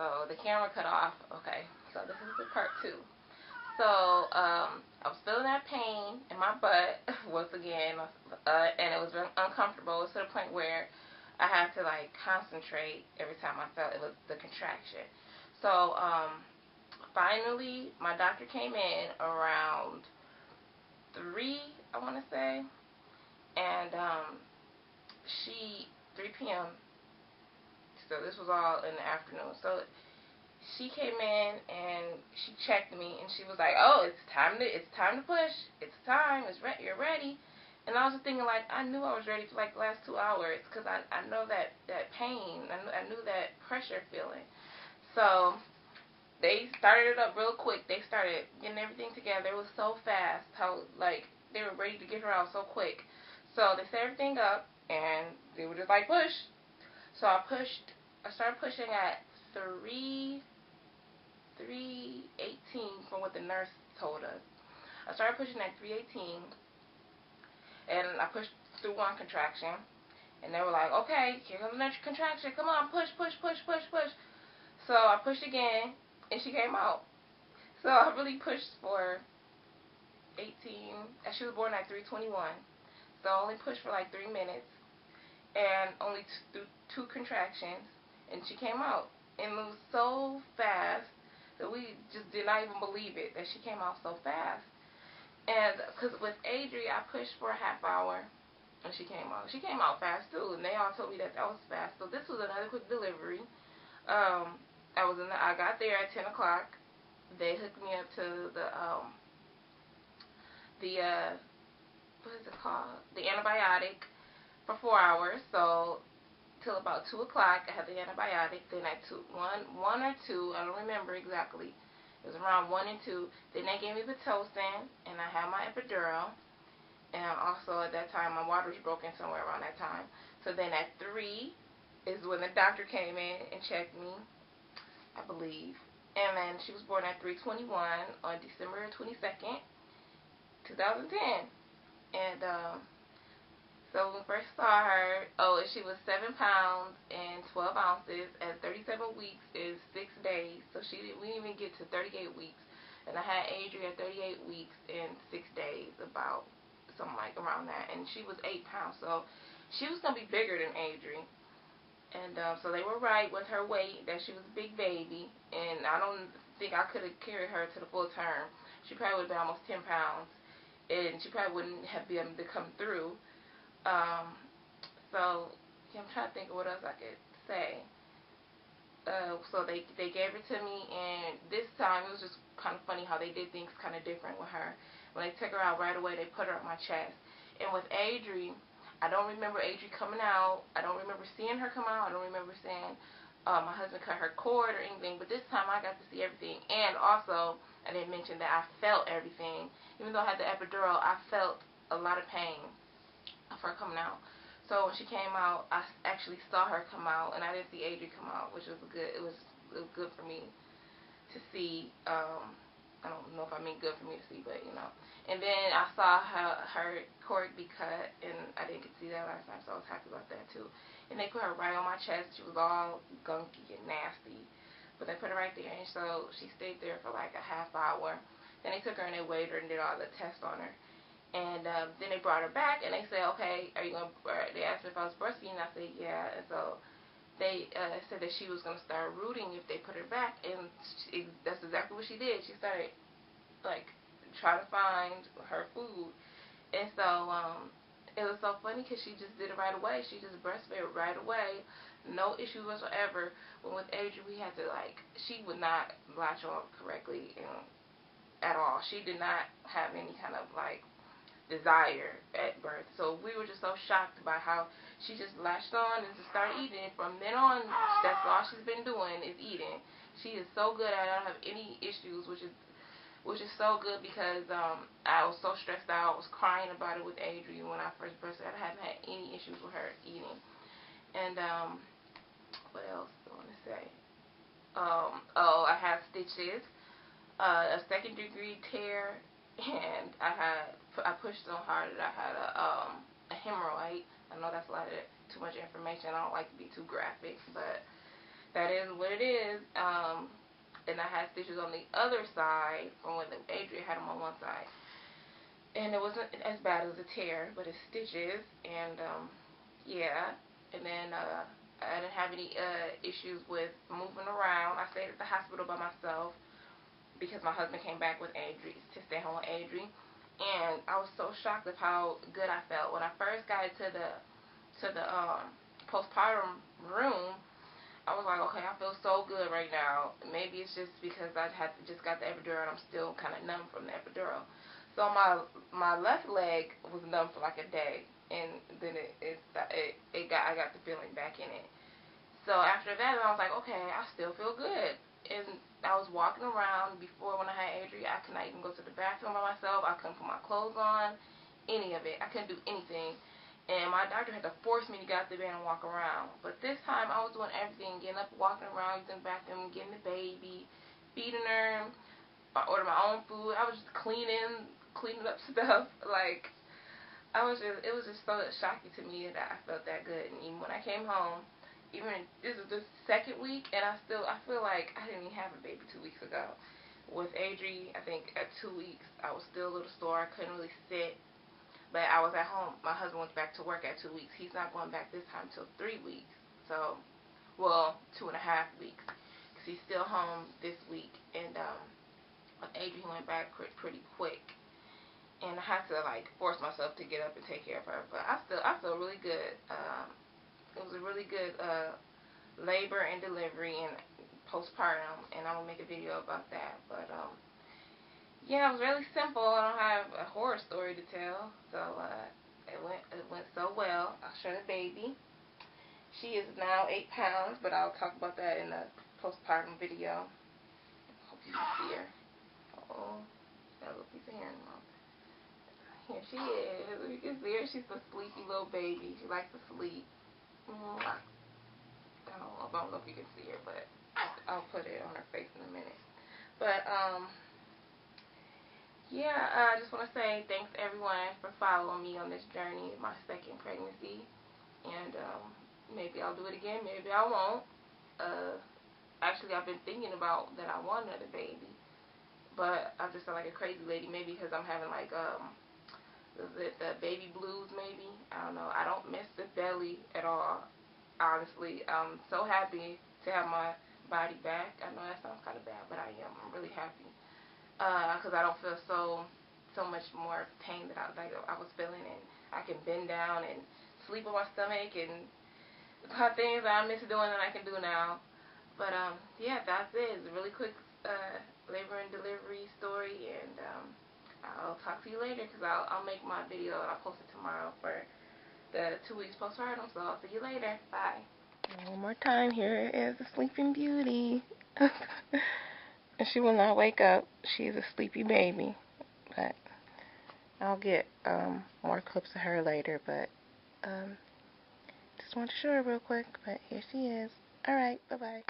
So the camera cut off. Okay, so this is the part 2. So I was feeling that pain in my butt once again, and it was very uncomfortable. It was to the point where I had to like concentrate every time I felt it was the contraction. So finally, my doctor came in around 3, I want to say, and she 3 p.m. So this was all in the afternoon. So she came in and she checked me and she was like, "Oh, it's time to push. It's time. You're ready." And I was just thinking like I knew I was ready for like the last 2 hours because I know that pain. I knew that pressure feeling. So they started it up real quick. They started getting everything together. It was so fast how like they were ready to get her out so quick. So they set everything up and they were just like push. So I pushed. I started pushing at 3:18 from what the nurse told us. I started pushing at 3:18, and I pushed through one contraction, and they were like, "Okay, here comes the next contraction. Come on, push, push, push, push, push." So I pushed again, and she came out. So I really pushed for 18. And she was born at 3:21, so I only pushed for like 3 minutes, and only through 2 contractions, and she came out. And it was so fast that we just did not even believe it that she came out so fast. And because with Adri, I pushed for a half hour, and she came out. She came out fast too, and they all told me that that was fast. So this was another quick delivery. I got there at 10 o'clock. They hooked me up to the what is it called? The antibiotic for 4 hours. So till about 2 o'clock, I had the antibiotic. Then at 1 or 2, I don't remember exactly. It was around 1 and 2. Then they gave me Pitocin, and I had my epidural. And also at that time, my water was broken somewhere around that time. So then at 3 is when the doctor came in and checked me, I believe. And then she was born at 3:21 on December 22nd, 2010. And so when we first saw her, she was 7 pounds and 12 ounces. At 37 weeks is 6 days. So we didn't even get to 38 weeks. And I had Adri at 38 weeks and 6 days, about something like around that. And she was 8 pounds. So she was going to be bigger than Adri. And so they were right with her weight, that she was a big baby. And I don't think I could have carried her to the full term. She probably would have been almost 10 pounds. And she probably wouldn't have been able to come through. So I'm trying to think of what else I could say. So they gave her to me, and this time it was just kind of funny how they did things kind of different with her. When they took her out right away, they put her on my chest. And with Adri, I don't remember Adri coming out. I don't remember seeing her come out. I don't remember seeing my husband cut her cord or anything. But this time I got to see everything. And also, I didn't mention that I felt everything. Even though I had the epidural, I felt a lot of pain of her coming out. So when she came out, I actually saw her come out, and I didn't see Adri come out, which was good. It was good for me to see. I don't know if I mean good for me to see, but you know. And then I saw her cord be cut, and I didn't get to see that last time, so I was happy about that too. And they put her right on my chest. She was all gunky and nasty, but they put her right there, and so she stayed there for like a half hour. Then they took her and they weighed her and did all the tests on her. And then they brought her back, and they said, "Okay, are you gonna?" They asked me if I was breastfeeding. I said, "Yeah." And so they said that she was gonna start rooting if they put her back, and that's exactly what she did. She started like trying to find her food, and so it was so funny because she just did it right away. She just breastfed right away, no issues whatsoever. When with Adri, we had to she would not latch on correctly, at all. She did not have any kind of desire at birth. So we were just so shocked by how she just latched on and just started eating. And from then on, that's all she's been doing is eating. She is so good at it. I don't have any issues, which is so good because I was so stressed out. I was crying about it with Adrian when I first breastfed. I haven't had any issues with her eating. And what else do I want to say? I have stitches, a second-degree tear, and I pushed so hard that I had a hemorrhoid. I know that's too much information. I don't like to be too graphic, but that is what it is. And I had stitches on the other side from when Adria had them on one side. And it wasn't as bad as a tear, but it's stitches. And yeah. And then I didn't have any issues with moving around. I stayed at the hospital by myself because my husband came back with Adri to stay home with Adri. And I was so shocked of how good I felt when I first got to the postpartum room. I was like, okay, I feel so good right now. Maybe it's just because I just got the epidural and I'm still kind of numb from the epidural. So my left leg was numb for like a day, and then I got the feeling back in it. So after that, I was like, okay, I still feel good. And I was walking around before when I had Adri. I could not even go to the bathroom by myself. I couldn't put my clothes on, any of it. I couldn't do anything. And my doctor had to force me to get out the bed and walk around. But this time, I was doing everything, getting up, walking around, using the bathroom, getting the baby, feeding her. I ordered my own food. I was just cleaning up stuff. Like, it was just so shocking to me that I felt that good. And even when I came home, even this is the second week, and I feel like I didn't even have a baby 2 weeks ago. With Adri, I think at 2 weeks, I was still a little sore. I couldn't really sit, but I was at home. My husband went back to work at 2 weeks. He's not going back this time till 3 weeks. So, well, 2.5 weeks, because he's still home this week. And with Adri, he went back pretty quick. And I had to like force myself to get up and take care of her. But I feel really good. It was a really good labor and delivery and postpartum, and I'm gonna make a video about that. But yeah, it was really simple. I don't have a horror story to tell, so it went so well. I'll show the baby. She is now 8 pounds, but I'll talk about that in the postpartum video. Hope you can see her. Oh, got a little piece of hair in her mouth. Here she is. You can see her. She's a sleepy little baby. She likes to sleep. I don't know if you can see her, but I'll put it on her face in a minute. But yeah, I just want to say thanks everyone for following me on this journey, my second pregnancy, and maybe I'll do it again, maybe I won't. Actually, I've been thinking about that I want another baby, but I just feel like a crazy lady, maybe because I'm having like the baby blues, maybe. I don't know. I don't miss the belly at all. Honestly, I'm so happy to have my body back. I know that sounds kind of bad, but I am. I'm really happy because I don't feel so much more pain that I was feeling, and I can bend down and sleep on my stomach and things that I miss doing that I can do now. But yeah, that's it. It's a really quick labor and delivery story, and I'll talk to you later because I'll make my video and I'll post it tomorrow for the 2 weeks postpartum. So I'll see you later. Bye. One more time. Here is the Sleeping Beauty. And she will not wake up. She's a sleepy baby. But I'll get more clips of her later. But just want to show her real quick. But here she is. Alright. Bye-bye.